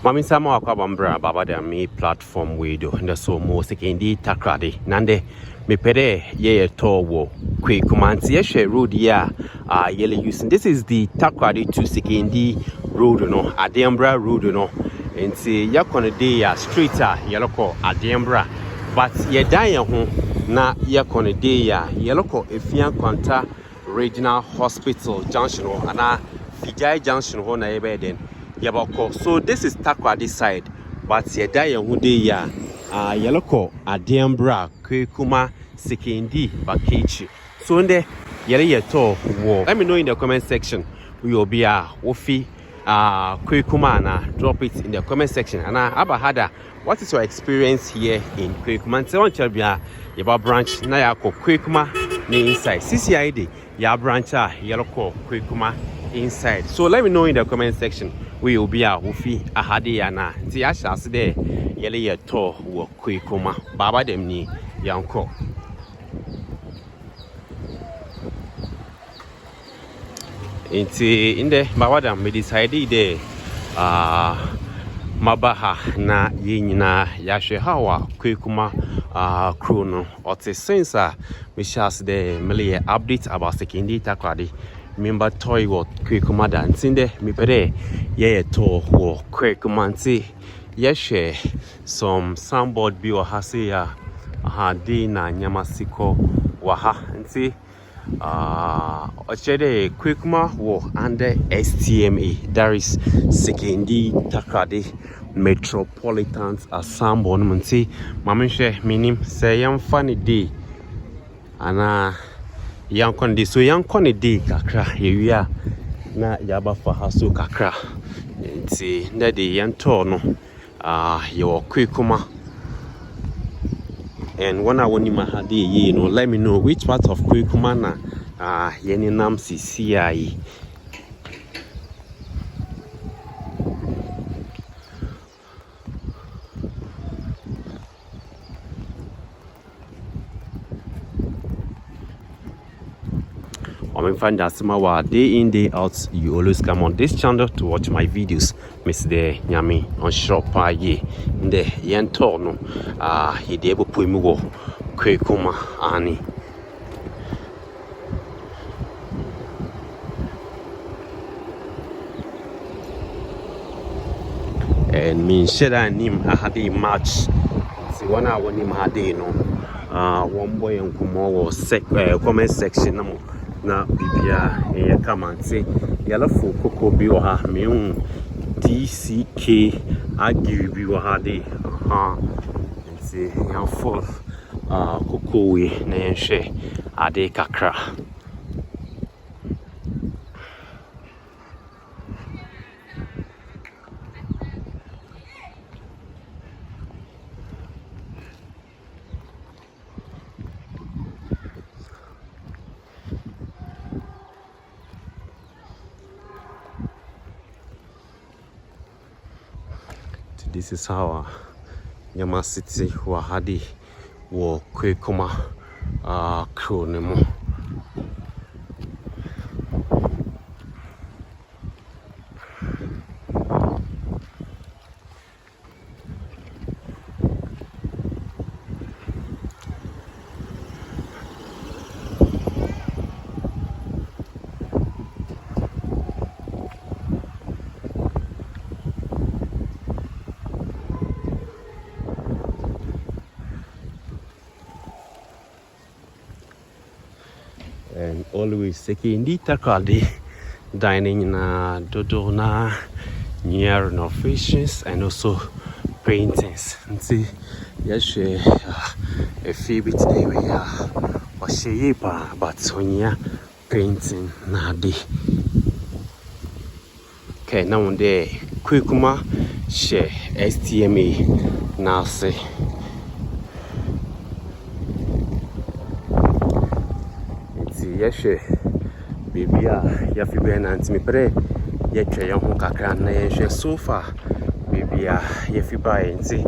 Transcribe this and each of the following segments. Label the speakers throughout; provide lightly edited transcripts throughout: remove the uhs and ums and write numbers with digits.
Speaker 1: Mami sama wakwa bambra baba da mi platform wedo nda so mo Sekondi Takoradi nande me pede ye to wo Kweikuma nti ye hwe road ya yele using. This is the Takoradi to Sekondi road no Adembra road no nti yakone dey ya straight yeloko Adembra but ye dan ye ho na yakone dey ya yeloko Efian Kwanta Regional Hospital Junction ana Fijai Junction ho na ye be den. So this is Takoradi side, but yedaya hude ya yeloko Adembra Kweikuma Sekondi Bakechi. So nde yele yeto wo. Let me know in the comment section. We will be wofi Kweikuma na drop it in the comment section. And Abahada, what is your experience here in Kweikuma? Nse on chelbia yeba branch na yako Kweikuma ni inside. CCID ya branch yeloko Kweikuma inside. So let me know in the comment section. We will be wofi ahade yana nti ashase de yele yeto wo Kweikuma baba dem ni yanko nti inde baba dem me decide de mabaha na yenyina yahwe hawa Kweikuma crew no ote sense me shase de mele update about Sekondi Takoradi member toy wo Kweikuma dancing me pede ye to wo Kweikuma nti ye hwe some soundboard bi wo ha se ya di na nyamasiko wa ha nti ochede Kweikuma wo under STMA, that is Sekondi Takoradi Metropolitan Assemble no nti mamhwe minim se yamfa ne di ana yankon di so yankon di kakra yewia na yaba fa haso kakra nti na de yanto no yewo Kweikuma and when I want him hade ye no let me know which part of Kweikuma na yeni nam CCI. Find that day in day out you always come on this channel to watch my videos. Miss the nyami on shop ye the yento no he de able put me wo Kweikuma ani and me share him I had a match see one I want him had no one boy and was comment section no na bibia eye kama nti yelafo koko bi wo ha me DCK agiri bi wo ha de nti yan full koko we na yenhwe ade kakra This is how Nyama City wahadi wo Kweikuma crew nemo. And always Sekondi Takoradi dining na dodona near renovations and also paintings. See, yes, a few bit today we are she but sonia painting na di. Okay, now on there Kweikuma share STMA now say. Yeshe bibia ya fibe na ntimi pere yetwe ye ho kakra na yehwe so far bibia ya fiba nti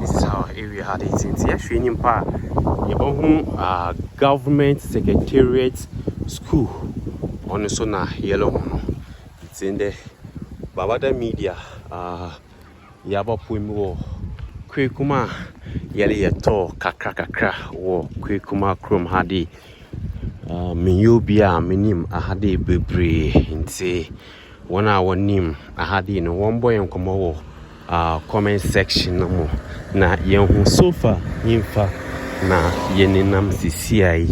Speaker 1: this is how area had it nti yehwe nyimpa ye bohu Government Secretariat School on so na yellow. It's in the Babada Media Yaba Puimo Kweikuma yele yeto kakra wo Kweikuma krom hadi minyobia minim ahade bebre nti wona wonim ahade no wombo yenkomo wo comment section no mo na yenhu sofa yimfa na yeninam sisiai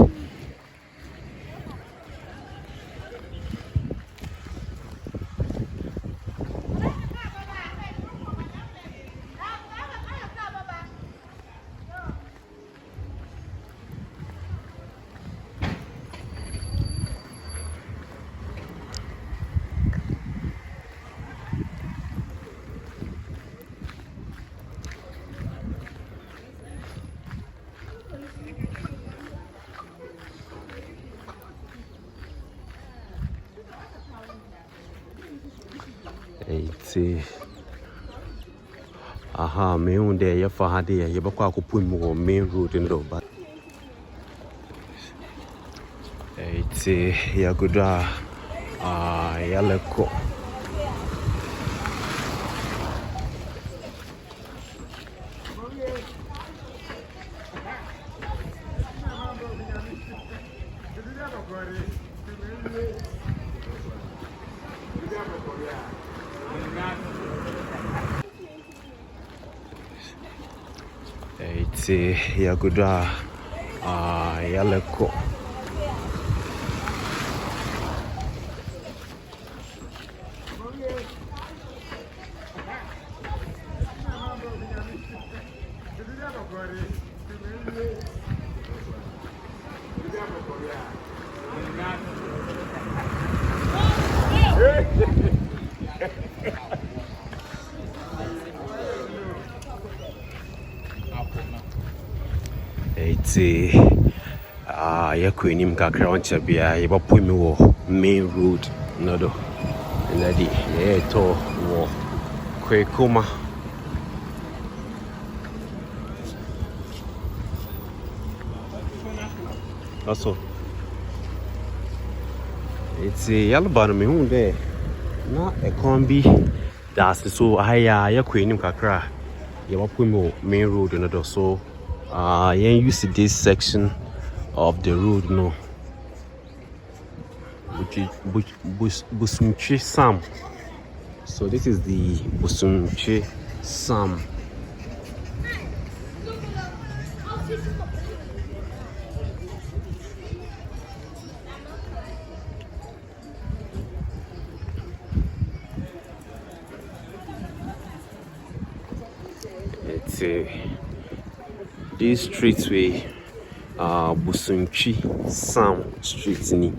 Speaker 1: aha me unde ya fa hade ya bakwa akopun mu main road ndo ba ya goda ya leko ya goda ya leko ya kwenim kakra oncha bia ye bapumi wo main road nodo lady ye to wo Kweikuma also yalbano me hunde na ekombi das so haya ya kwenim kakra ye bapumi wo main road nodo so yen use this section of the road no Busumchi Sam. So this is the Busumchi Sam. It's this streetway Busumchi Sam Street ni.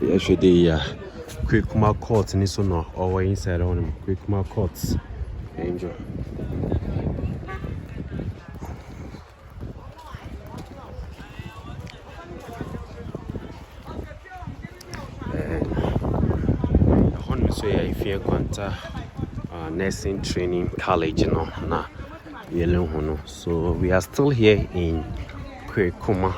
Speaker 1: Yesterday, Kweikuma Court ni so no or inside on Kweikuma Court. Angel. Hon so ya ifie kwanta nursing training college no na yele hono. So we are still here in Kweikuma.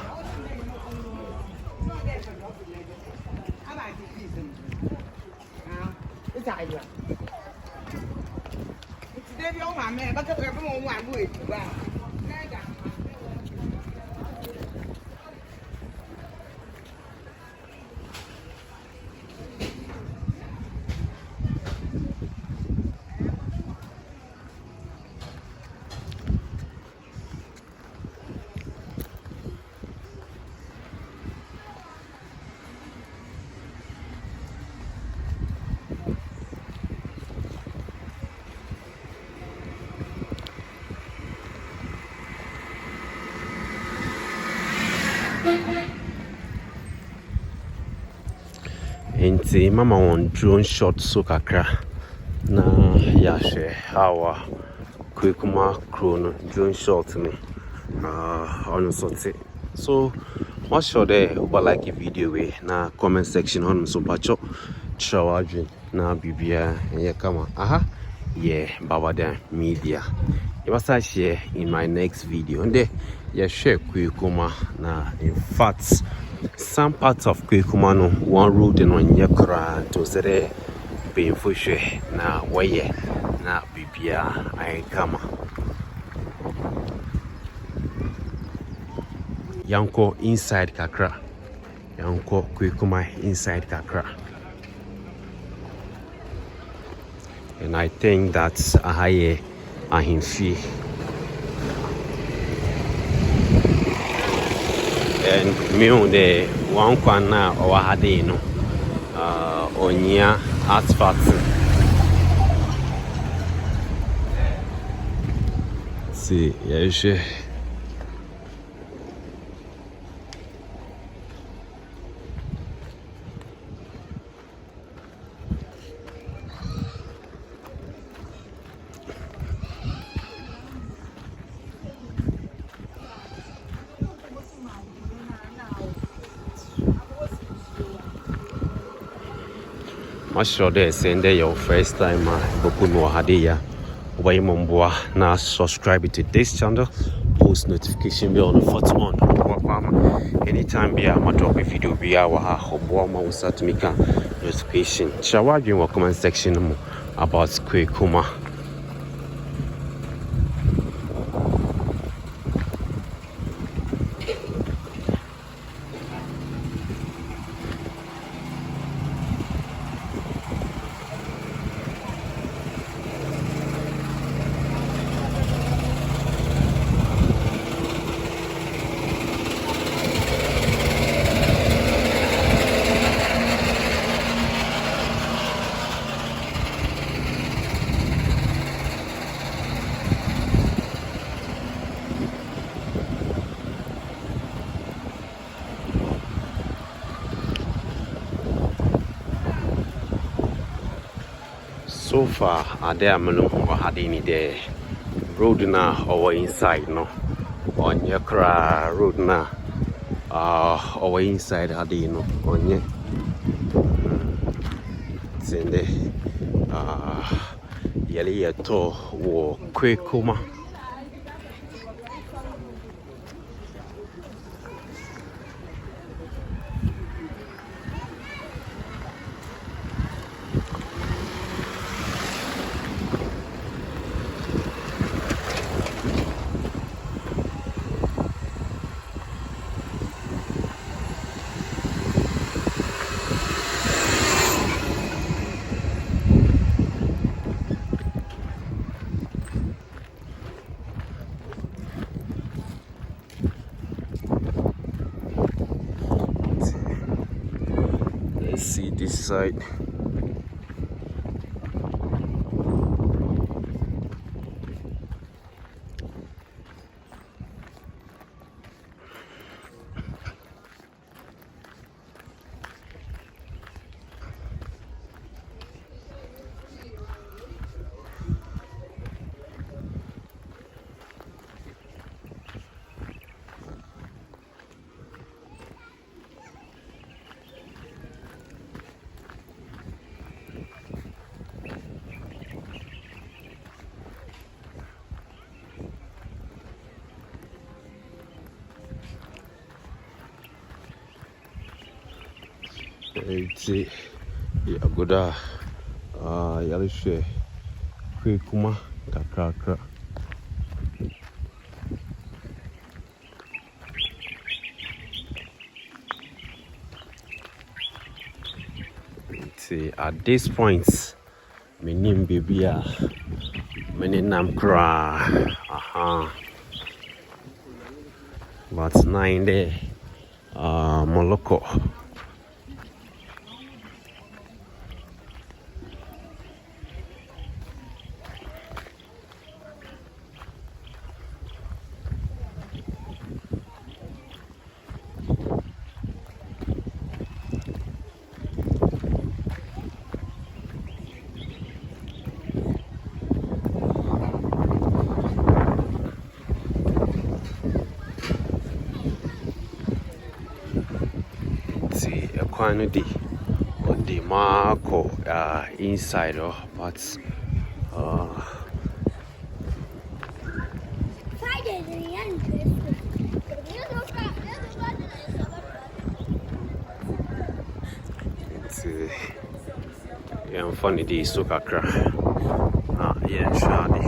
Speaker 1: nti mama on drone shot so kakra na ya share how Kweikuma crew no drone shot me on sorti. So what's sure there over like a video way na comment section on so pacho chawadrin na bibia yeah kama yeah Baba Media. You must share in my next video and yeah share Kweikuma na in fact some parts of Kweikuma no one road in on yakra to say painful share na waye na bibia I kama yanko inside kakra yanko Kweikuma inside kakra. And I think that's a higher ahimfi. And me on the one corner or hadino onya asphalt. See, yes. I'm sure they're saying they're your first time now subscribe to this channel, post notification bell on the photo on anytime be a drop a video be our start to make a notification. Shawad in comment section about Kweikuma. So far, there am no had any there. Road na our inside no. On your road na our inside had no on ye. Sende yali yato wo Kweikuma. Let's see this side. It's Agoda Yalishe Kweikuma Kakra. At this point, my name baby many nam kra but 9 there Moloko. quantity on the marco inside but it's funny the so kakra yeah shadi